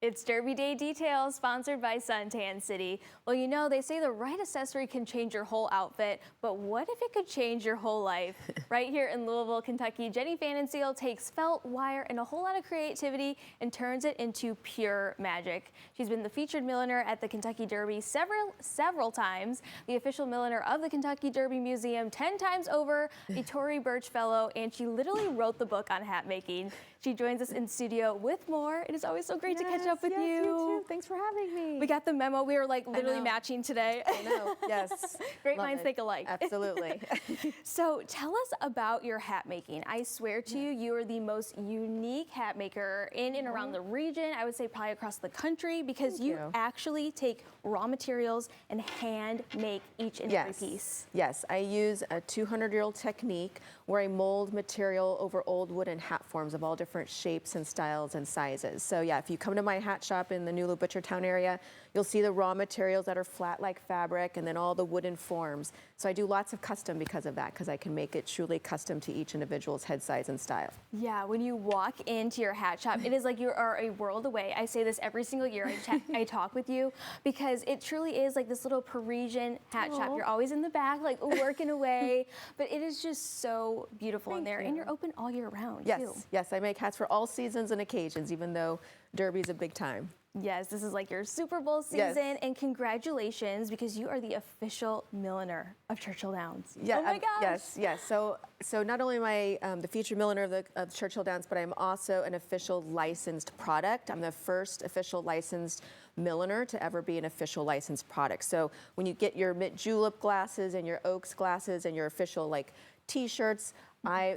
It's Derby Day Details, sponsored by Suntan City. Well, you know, they say the right accessory can change your whole outfit, but what if it could change your whole life? Right here in Louisville, Kentucky, Jenny Fanenseal takes felt, wire, and a whole lot of creativity and turns it into pure magic. She's been the featured milliner at the Kentucky Derby several times, the official milliner of the Kentucky Derby Museum 10 times over, a Tory Burch Fellow, and she literally wrote the book on hat making. She joins us in studio with more. It is always so great to catch up with you. Too. Thanks for having me. We got the memo. We were like literally matching today. I know. Yes. Great minds think alike. Absolutely. So tell us about your hat making. I swear to you, you are the most unique hat maker in and around the region. I would say probably across the country, because you actually take raw materials and hand make each and every piece. Yes, I use a 200-year-old technique where I mold material over old wooden hat forms of all different shapes and styles and sizes. So yeah, if you come to my hat shop in the New Butchertown area, you'll see the raw materials that are flat like fabric and then all the wooden forms. So I do lots of custom because of that, because I can make it truly custom to each individual's head size and style. Yeah, when you walk into your hat shop, it is like you are a world away. I say this every single year I talk with you, because it truly is like this little Parisian hat shop. You're always in the back, like working away, but it is just so beautiful in there, and you're open all year round too. Yes, I make hats for all seasons and occasions, even though Derby's a big time. Yes, this is like your Super Bowl season, and congratulations, because you are the official milliner of Churchill Downs. Yeah, oh my gosh. Yes. So not only am I the featured milliner of Churchill Downs, but I'm also an official licensed product. I'm the first official licensed milliner to ever be an official licensed product. So when you get your mint julep glasses and your oaks glasses and your official like T-shirts,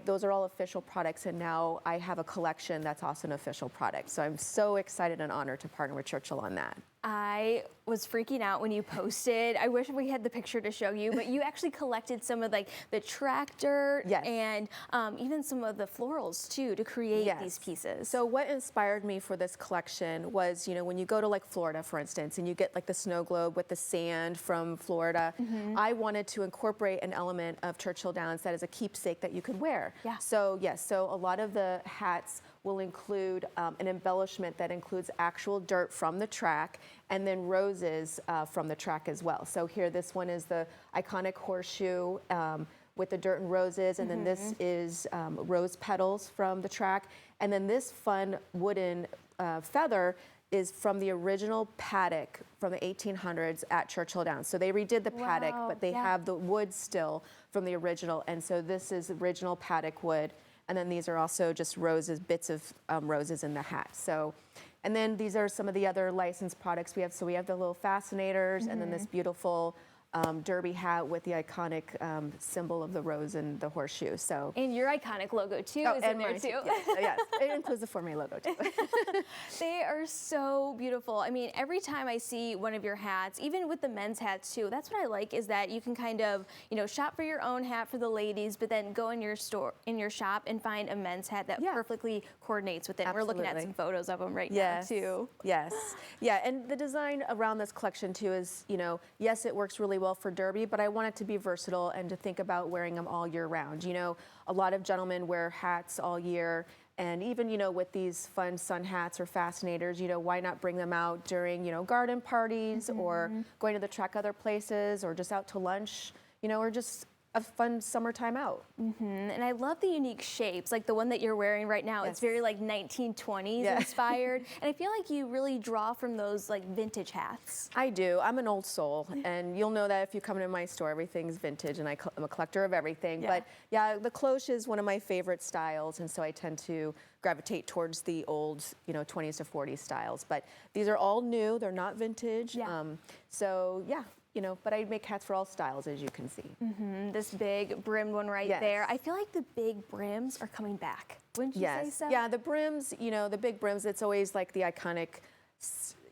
those are all official products, and now I have a collection that's also an official product. So I'm so excited and honored to partner with Churchill on that. I was freaking out when you posted. I wish we had the picture to show you, but you actually collected some of like the tractor and even some of the florals too to create these pieces. So what inspired me for this collection was, you know, when you go to like Florida, for instance, and you get like the snow globe with the sand from Florida, I wanted to incorporate an element of Churchill Downs that is a keepsake that you could wear. So yes, so a lot of the hats will include an embellishment that includes actual dirt from the track and then roses from the track as well. So here, this one is the iconic horseshoe with the dirt and roses, and then this is rose petals from the track. And then this fun wooden feather is from the original paddock from the 1800s at Churchill Downs. So they redid the paddock, but they have the wood still from the original. And so this is original paddock wood. And then these are also just roses, bits of roses in the hat. So, and then these are some of the other licensed products we have. So we have the little fascinators, and then this beautiful derby hat with the iconic symbol of the rose and the horseshoe. So, and your iconic logo too is in there too. Yes, it includes the Formé logo too. They are so beautiful. I mean, every time I see one of your hats, even with the men's hats too, that's what I like, is that you can kind of, you know, shop for your own hat for the ladies, but then go in your store, in your shop, and find a men's hat that perfectly coordinates with it. We're looking at some photos of them right now too. Yeah, and the design around this collection too is, you know, yes, it works really well for Derby, but I want it to be versatile and to think about wearing them all year round. You know, a lot of gentlemen wear hats all year, and even, you know, with these fun sun hats or fascinators, you know, why not bring them out during, you know, garden parties or going to the track other places, or just out to lunch, you know, or just a fun summertime out. And I love the unique shapes, like the one that you're wearing right now. It's very like 1920s inspired, and I feel like you really draw from those like vintage hats. I do. I'm an old soul, and you'll know that if you come into my store, everything's vintage, and I'm a collector of everything. But yeah, the cloche is one of my favorite styles, and so I tend to gravitate towards the old, you know, 20s to 40s styles. But these are all new. They're not vintage. So yeah. You know, but I make hats for all styles, as you can see. This big brimmed one right there. I feel like the big brims are coming back. Wouldn't you say so? Yeah, the brims, you know, the big brims, it's always like the iconic,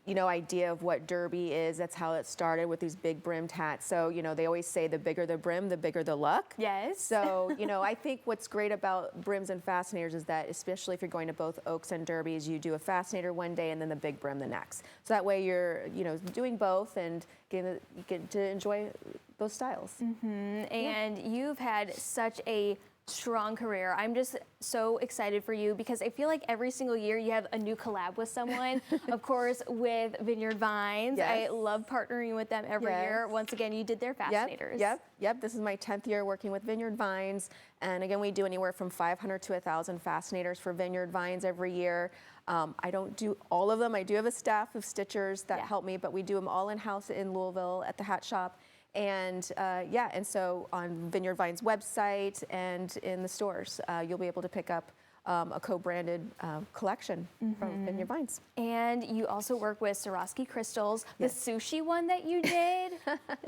you know, idea of what Derby is. That's how it started, with these big brimmed hats. So, you know, they always say the bigger the brim, the bigger the luck. Yes. So, you know, I think what's great about brims and fascinators is that, especially if you're going to both Oaks and Derbies, you do a fascinator one day and then the big brim the next. So that way you're, you know, doing both and you get to enjoy those styles. And you've had such a strong career. I'm just so excited for you because I feel like every single year you have a new collab with someone. Of course, with Vineyard Vines. Yes. I love partnering with them every year. Once again, you did their fascinators. Yep. This is my 10th year working with Vineyard Vines. And again, we do anywhere from 500 to 1,000 fascinators for Vineyard Vines every year. I don't do all of them. I do have a staff of stitchers that help me, but we do them all in-house in Louisville at the hat shop. And and so on Vineyard Vine's website and in the stores, you'll be able to pick up a co-branded collection from Vineyard Vines. And you also work with Swarovski crystals. The sushi one that you did,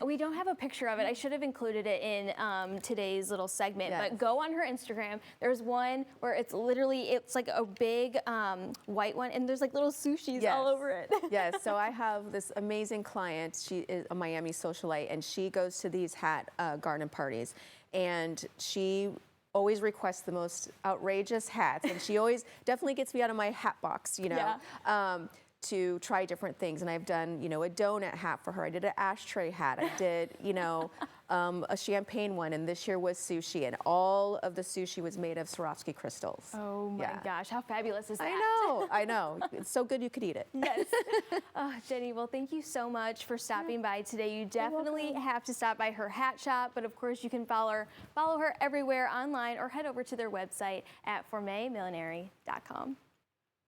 we don't have a picture of it. I should have included it in today's little segment, but go on her Instagram. There's one where it's like a big white one, and there's like little sushis all over it. Yes, so I have this amazing client. She is a Miami socialite, and she goes to these hat garden parties, and she always requests the most outrageous hats, and she always definitely gets me out of my hat box, to try different things. And I've done, a donut hat for her. I did an ashtray hat. I did, a champagne one, and this year was sushi, and all of the sushi was made of Swarovski crystals. Oh my gosh, how fabulous is that? I know. It's so good you could eat it. Yes. Jenny, well, thank you so much for stopping by today. You definitely have to stop by her hat shop, but of course you can follow her everywhere online or head over to their website at formemillinery.com.